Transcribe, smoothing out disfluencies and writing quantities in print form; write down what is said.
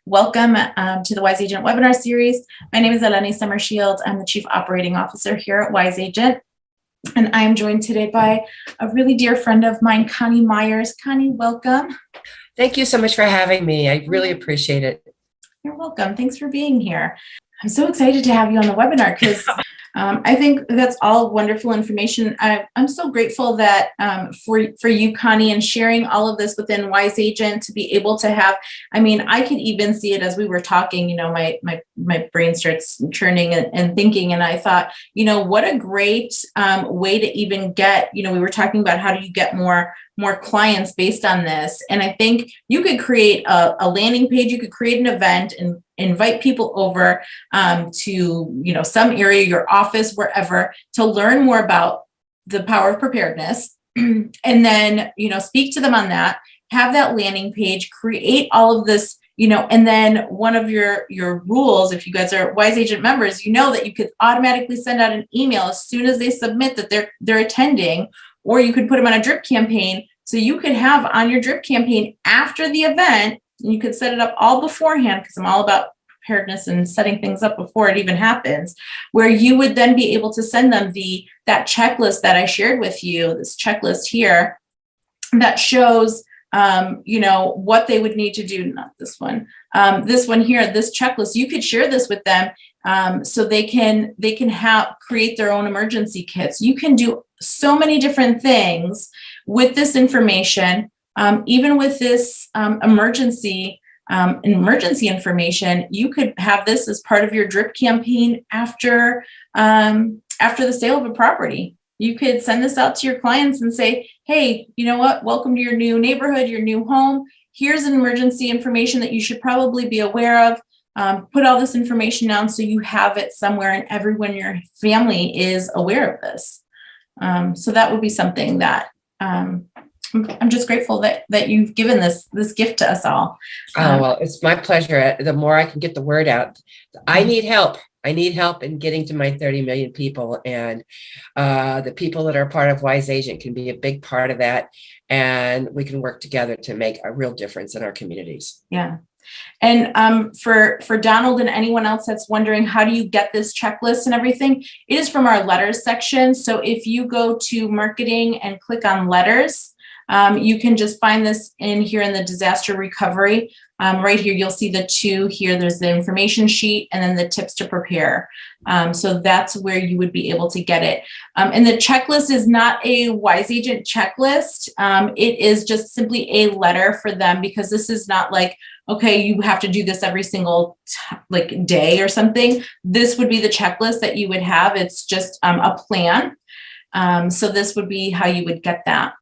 Welcome to the Wise Agent webinar series. My name is Eleni Sommerschield. I'm the Chief Operating Officer here at Wise Agent. And I'm joined today by a really dear friend of mine, Coni Meyers. Coni, welcome. Thank you so much for having me. I really appreciate it. You're welcome. Thanks for being here. I'm so excited to have you on the webinar because I think that's all wonderful information. I'm so grateful that for you, Coni, and sharing all of this within Wise Agent to be able to have, I mean, I could even see it as we were talking, you know, my brain starts churning and thinking, and I thought, you know, what a great way to even get, you know, we were talking about how do you get more clients based on this. And I think you could create a landing page, you could create an event and invite people over to, you know, some area, your office, wherever, to learn more about the power of preparedness. And then, you know, speak to them on that, have that landing page, create all of this, you know, and then one of your rules, if you guys are Wise Agent members, you know that you could automatically send out an email as soon as they submit that they're attending, or you could put them on a drip campaign. So you could have on your drip campaign after the event, and you could set it up all beforehand, because I'm all about preparedness and setting things up before it even happens, where you would then be able to send them that checklist that I shared with you, this checklist here that shows you know, what they would need to do, not this one here, this checklist. You could share this with them so they can create their own emergency kits. You can do so many different things with this information, even with this emergency information. You could have this as part of your drip campaign after the sale of a property. You could send this out to your clients and say, hey, you know what? Welcome to your new neighborhood, your new home. Here's an emergency information that you should probably be aware of. Put all this information down so you have it somewhere and everyone in your family is aware of this. So that would be something that I'm just grateful that you've given this gift to us all. Oh, well, it's my pleasure. The more I can get the word out, I need help. I need help in getting to my 30 million people, and the people that are part of Wise Agent can be a big part of that. And we can work together to make a real difference in our communities. Yeah. And for Donald and anyone else that's wondering, how do you get this checklist and everything? It is from our letters section. So if you go to marketing and click on letters, you can just find this in here in the disaster recovery. Right here, you'll see the two here. There's the information sheet and then the tips to prepare. So that's where you would be able to get it. And the checklist is not a Wise Agent checklist. It is just simply a letter for them, because this is not like, okay, you have to do this every single day or something. This would be the checklist that you would have. It's just a plan. So this would be how you would get that.